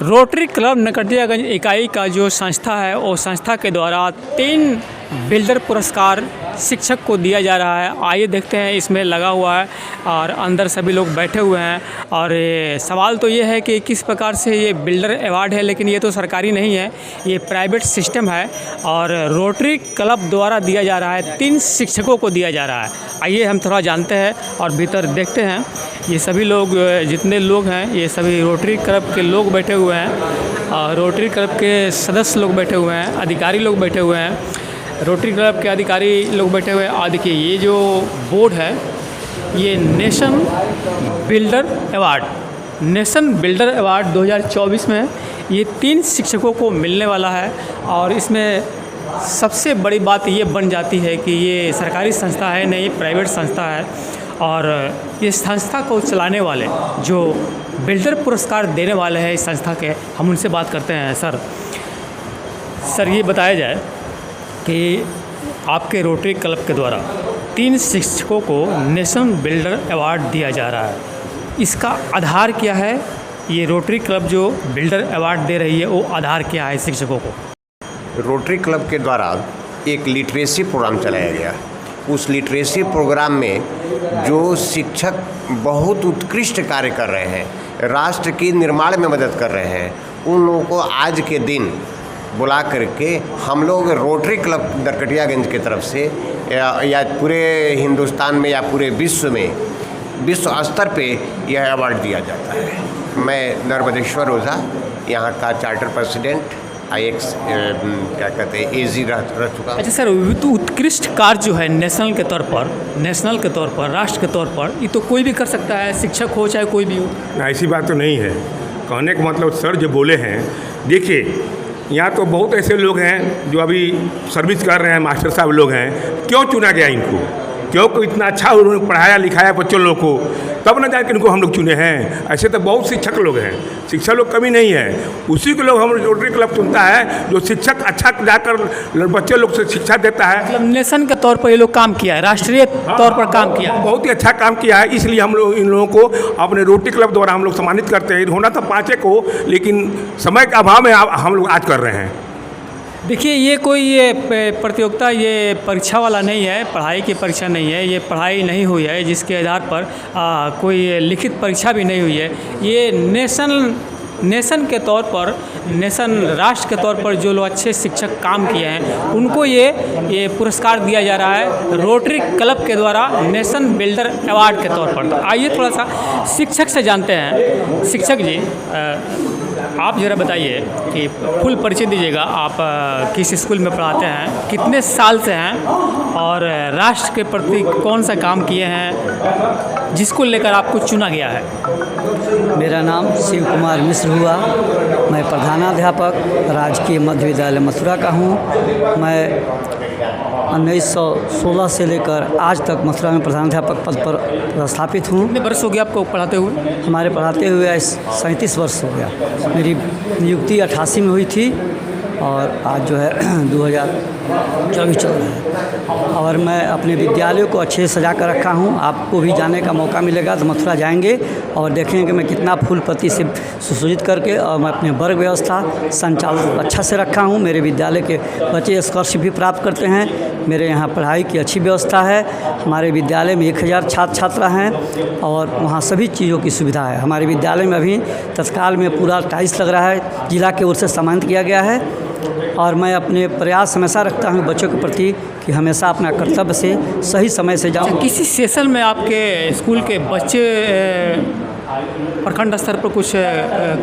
Rotary club Narkatiaganj इकाई का जो संस्था है वो संस्था के द्वारा 3 बिल्डर पुरस्कार शिक्षक को दिया जा रहा है। आइए देखते हैं, इसमें लगा हुआ है और अंदर सभी लोग बैठे हुए हैं। और सवाल तो ये है कि किस प्रकार से ये बिल्डर अवार्ड है, लेकिन ये तो सरकारी नहीं है, ये प्राइवेट सिस्टम है और रोटरी क्लब द्वारा दिया जा रहा है। 3 शिक्षकों को दिया जा रहा है। आइए हम थोड़ा जानते हैं और भीतर देखते हैं। ये सभी लोग, जितने लोग हैं, ये सभी रोटरी क्लब के लोग बैठे हुए हैं और रोटरी क्लब के सदस्य लोग बैठे हुए हैं, अधिकारी लोग बैठे हुए हैं, रोटरी क्लब के अधिकारी लोग बैठे हुए हैं। और देखिए, ये जो बोर्ड है ये नेशन बिल्डर अवार्ड 2024 में ये 3 शिक्षकों को मिलने वाला है। और इसमें सबसे बड़ी बात ये बन जाती है कि ये सरकारी संस्था है नहीं, प्राइवेट संस्था है। और ये संस्था को चलाने वाले जो बिल्डर पुरस्कार देने वाले हैं इस संस्था के, हम उनसे बात करते हैं। सर ये बताया जाए कि आपके रोटरी क्लब के द्वारा 3 शिक्षकों को नेशनल बिल्डर अवार्ड दिया जा रहा है, इसका आधार क्या है? ये रोटरी क्लब जो बिल्डर अवार्ड दे रही है वो आधार क्या है शिक्षकों को? रोटरी क्लब के द्वारा एक लिटरेसी प्रोग्राम चलाया गया। उस लिटरेसी प्रोग्राम में जो शिक्षक बहुत उत्कृष्ट कार्य कर रहे हैं, राष्ट्र की निर्माण में मदद कर रहे हैं, उन लोगों को आज के दिन बुला करके हम लोग रोटरी क्लब नरकटियागंज की तरफ से या पूरे हिंदुस्तान में या पूरे विश्व में, विश्व स्तर पे यह अवार्ड दिया जाता है। मैं नर्मदेश्वर ओझा, यहाँ का चार्टर प्रेसिडेंट IX क्या कहते हैं AG रह चुका। अच्छा सर, तो उत्कृष्ट कार्य जो है नेशनल के तौर पर, राष्ट्र के तौर पर, ये तो कोई भी कर सकता है, शिक्षक हो चाहे कोई भी हो। ऐसी बात तो नहीं है। कहने का मतलब सर जो बोले हैं, देखिए यहाँ तो बहुत ऐसे लोग हैं जो अभी सर्विस कर रहे हैं, मास्टर साहब लोग हैं। क्यों चुना गया इनको? क्योंकि इतना अच्छा उन्होंने पढ़ाया लिखाया बच्चों लोग को, तब न जाकर इनको हम लोग चुने हैं। ऐसे तो बहुत शिक्षक लोग हैं, शिक्षक लोग कमी नहीं है, उसी के लोग हम रोटरी क्लब चुनता है जो शिक्षक अच्छा जाकर बच्चे लोग से शिक्षा देता है। मतलब नेशन के तौर पर ये लोग काम किया है, राष्ट्रीय तौर पर काम किया है, बहुत ही अच्छा काम किया है। इसलिए हम लोग इन लोगों को अपने रोटरी क्लब द्वारा हम लोग सम्मानित करते हैं। होना था 5 को, लेकिन समय के अभाव में हम लोग आज कर रहे हैं। देखिए, ये कोई प्रतियोगिता, ये परीक्षा वाला नहीं है, पढ़ाई की परीक्षा नहीं है, ये पढ़ाई नहीं हुई है जिसके आधार पर कोई लिखित परीक्षा भी नहीं हुई है। ये नेशन के तौर पर, राष्ट्र के तौर पर जो लोग अच्छे शिक्षक काम किए हैं उनको ये पुरस्कार दिया जा रहा है रोटरी क्लब के द्वारा नेशन बिल्डर अवार्ड के तौर पर। तो आइए थोड़ा सा शिक्षक से जानते हैं। शिक्षक जी, आप ज़रा बताइए कि फुल परिचय दीजिएगा। आप किस स्कूल में पढ़ाते हैं, कितने साल से हैं और राष्ट्र के प्रति कौन सा काम किए हैं जिसको लेकर आपको चुना गया है? मेरा नाम शिव कुमार मिश्र हुआ। मैं प्रधानाध्यापक राजकीय मध्य विद्यालय मथुरा का हूँ। मैं 1916 से लेकर आज तक मथुरा में प्रधानाध्यापक पद पर स्थापित हूँ। कितने वर्ष हो गया आपको पढ़ाते हुए? हमारे पढ़ाते हुए 37 वर्ष हो गया। मेरी नियुक्ति 88 में हुई थी और आज जो है 2024 चल रहा है। और मैं अपने विद्यालय को अच्छे से सजा कर रखा हूँ। आपको भी जाने का मौका मिलेगा तो मथुरा जाएंगे और देखेंगे कि मैं कितना फूल पत्ती से सुसज्जित करके, और मैं अपने वर्ग व्यवस्था संचालन अच्छा से रखा हूँ। मेरे विद्यालय के बच्चे स्कॉलरशिप भी प्राप्त करते हैं। मेरे यहाँ पढ़ाई की अच्छी व्यवस्था है। हमारे विद्यालय में 1000 छात्र छात्रा हैं और वहाँ सभी चीज़ों की सुविधा है। हमारे विद्यालय में अभी तत्काल में पूरा टाइल्स लग रहा है, जिला की ओर से सम्मानित किया गया है। और मैं अपने प्रयास हमेशा रखता हूँ बच्चों के प्रति कि हमेशा अपना कर्तव्य से सही समय से जाऊँ। किसी सेशन में आपके स्कूल के बच्चे प्रखंड स्तर पर कुछ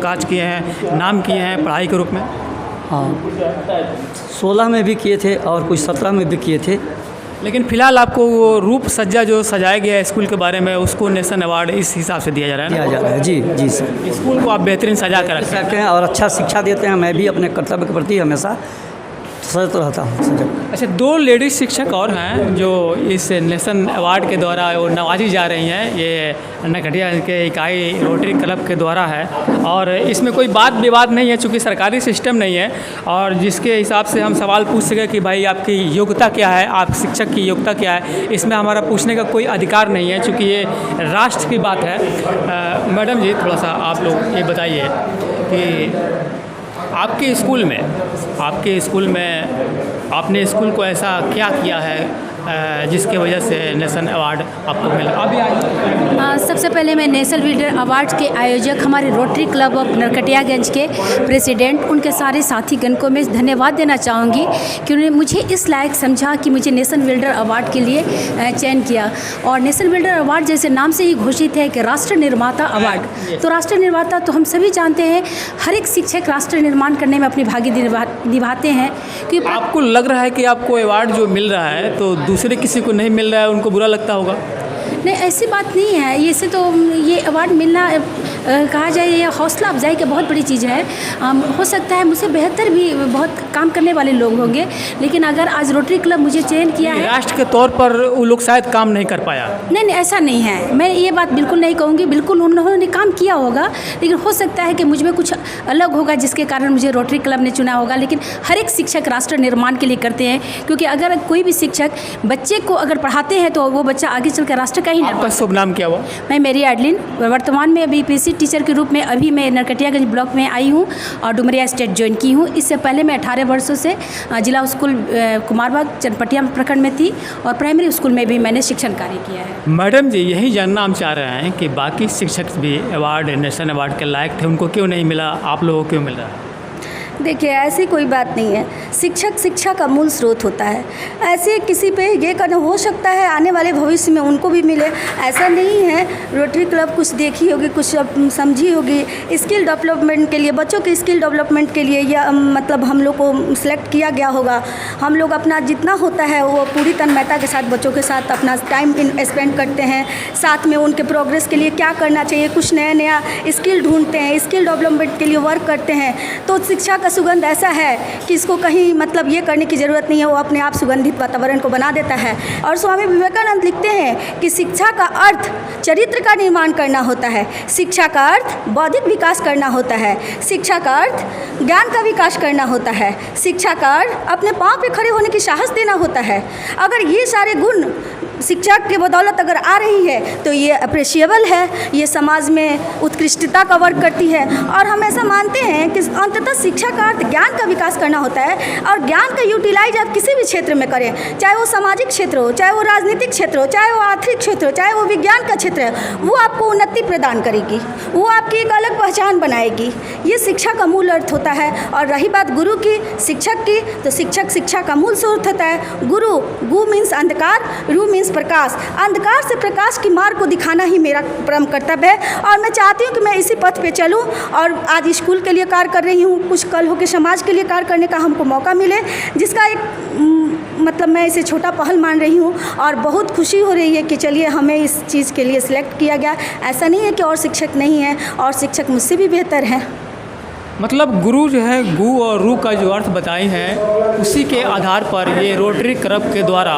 काज किए हैं, नाम किए हैं पढ़ाई के रूप में? हाँ, 16 में भी किए थे और कुछ 17 में भी किए थे। लेकिन फ़िलहाल आपको वो रूप सज्जा जो सजाया गया है स्कूल के बारे में, उसको नेशन अवार्ड इस हिसाब से दिया जा रहा है? दिया जा रहा है, जी जी सर। स्कूल को आप बेहतरीन सजा कर रखते हैं और अच्छा शिक्षा देते हैं। मैं भी अपने कर्तव्य के प्रति हमेशा सजग तो रहता हूँ सजग। अच्छा, 2 लेडीज शिक्षक और हैं जो इस नेशन अवार्ड के द्वारा वो नवाजी जा रही हैं। ये नरकटिया के इकाई रोटरी क्लब के द्वारा है और इसमें कोई बात विवाद नहीं है, चूँकि सरकारी सिस्टम नहीं है और जिसके हिसाब से हम सवाल पूछ सकें कि भाई आपकी योग्यता क्या है, आप शिक्षक की योग्यता क्या है, इसमें हमारा पूछने का कोई अधिकार नहीं है, चूँकि ये राष्ट्र की बात है। मैडम जी, थोड़ा सा आप लोग ये बताइए कि आपके स्कूल में आपने स्कूल को ऐसा क्या किया है जिसकी वजह से नेशन अवार्ड आपको मिला? अभी सबसे पहले मैं नेशनल लीडर अवार्ड के आयोजक हमारे रोटरी क्लब ऑफ नरकटियागंज के प्रेसिडेंट, उनके सारे साथीगण को मैं धन्यवाद देना चाहूँगी कि उन्होंने मुझे इस लायक समझा कि मुझे नेशनल बिल्डर अवार्ड के लिए चयन किया। और नेशनल बिल्डर अवार्ड जैसे नाम से ही घोषित है कि राष्ट्र निर्माता अवार्ड, तो राष्ट्र निर्माता तो हम सभी जानते हैं, हर एक शिक्षक राष्ट्र निर्माण करने में अपनी भागीदारी निभाते हैं। कि आपको लग रहा है कि आपको अवार्ड जो मिल रहा है तो दूसरे किसी को नहीं मिल रहा है, उनको बुरा लगता होगा? नहीं, ऐसी बात नहीं है। ये से तो ये अवार्ड मिलना कहा जाए ये हौसला अफजाई की बहुत बड़ी चीज़ है। हो सकता है मुझसे बेहतर भी बहुत काम करने वाले लोग होंगे, लेकिन अगर आज रोटरी क्लब मुझे चयन किया है, राष्ट्र के तौर पर वो लोग शायद काम नहीं कर पाया। नहीं, ऐसा नहीं है। मैं ये बात बिल्कुल नहीं कहूँगी, बिल्कुल उन्होंने काम किया होगा, लेकिन हो सकता है कि मुझ में कुछ अलग होगा जिसके कारण मुझे रोटरी क्लब ने चुना होगा। लेकिन हर एक शिक्षक राष्ट्र निर्माण के लिए करते हैं, क्योंकि अगर कोई भी शिक्षक बच्चे को अगर पढ़ाते हैं तो वो बच्चा आगे चल कर राष्ट्र का ही आपका शुभ नाम क्या हुआ? मैं मेरी एडलिन, वर्तमान में अभी पीसी टीचर के रूप में अभी मैं नरकटियागंज ब्लॉक में आई हूँ और डुमरिया स्टेट ज्वाइन की हूँ। इससे पहले मैं 18 वर्षों से जिला स्कूल कुमारबाग चनपटिया प्रखंड में थी और प्राइमरी स्कूल में भी मैंने शिक्षण कार्य किया है। मैडम जी, यही जानना हम चाह रहे हैं कि बाकी शिक्षक भी अवार्ड, नेशनल अवार्ड के लायक थे, उनको क्यों नहीं मिला, आप लोगों को क्यों मिल रहा है? देखिए, ऐसी कोई बात नहीं है। शिक्षक शिक्षा का मूल स्रोत होता है। ऐसे किसी पे ये करना हो सकता है आने वाले भविष्य में उनको भी मिले, ऐसा नहीं है। रोटरी क्लब कुछ देखी होगी, कुछ समझी होगी, स्किल डेवलपमेंट के लिए, बच्चों के स्किल डेवलपमेंट के लिए या मतलब हम लोग को सिलेक्ट किया गया होगा। हम लोग अपना जितना होता है वो पूरी तन्मयता के साथ बच्चों के साथ अपना टाइम स्पेंड करते हैं, साथ में उनके प्रोग्रेस के लिए क्या करना चाहिए, कुछ नया स्किल ढूंढते हैं, स्किल डेवलपमेंट के लिए वर्क करते हैं। तो शिक्षा सुगंध ऐसा है कि इसको कहीं मतलब ये करने की ज़रूरत नहीं है, वो अपने आप सुगंधित वातावरण को बना देता है। और स्वामी विवेकानंद लिखते हैं कि शिक्षा का अर्थ चरित्र का निर्माण करना होता है, शिक्षा का अर्थ बौद्धिक विकास करना होता है, शिक्षा का अर्थ ज्ञान का विकास करना होता है, शिक्षा का अर्थ अपने पाँव पे खड़े होने की साहस देना होता है। अगर ये सारे गुण शिक्षा के बदौलत अगर आ रही है तो ये अप्रिशिएबल है, ये समाज में उत्कृष्टता का वर्क करती है। और हम ऐसा मानते हैं कि अंततः शिक्षा का अर्थ ज्ञान का विकास करना होता है और ज्ञान का यूटिलाइज आप किसी भी क्षेत्र में करें, चाहे वो सामाजिक क्षेत्र हो, चाहे वो राजनीतिक क्षेत्र हो, चाहे वो आर्थिक क्षेत्र हो, चाहे वो विज्ञान का क्षेत्र है, वो आपको उन्नति प्रदान करेगी, वो आपकी एक अलग पहचान बनाएगी। ये शिक्षा का मूल अर्थ होता है। और रही बात गुरु की, शिक्षक की, तो शिक्षक शिक्षा का मूल स्रोत होता है। गुरु, गु मीन्स अंधकार, रू मीन्स प्रकाश। अंधकार से प्रकाश की मार्ग को दिखाना ही मेरा परम कर्तव्य है और मैं चाहती हूँ कि मैं इसी पथ पे चलूँ और आज स्कूल के लिए कार्य कर रही हूँ, कुछ कल होकर समाज के लिए कार्य करने का हमको मौका मिले, जिसका एक मतलब मैं इसे छोटा पहल मान रही हूँ और बहुत खुशी हो रही है कि चलिए हमें इस चीज़ के लिए सिलेक्ट किया गया। ऐसा नहीं है कि और शिक्षक नहीं है, और शिक्षक मुझसे भी बेहतर हैं। मतलब गुरु जो है, गु और रू का जो अर्थ बताए हैं, उसी के आधार पर ये रोटरी क्लब के द्वारा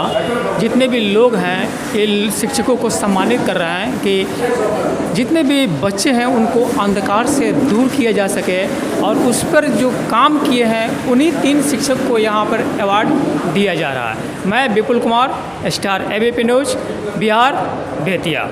जितने भी लोग हैं ये शिक्षकों को सम्मानित कर रहे हैं कि जितने भी बच्चे हैं उनको अंधकार से दूर किया जा सके, और उस पर जो काम किए हैं उन्हीं 3 शिक्षक को यहाँ पर अवार्ड दिया जा रहा है। मैं Vipul Kumar, star ABP news, Bihar, Bettiah.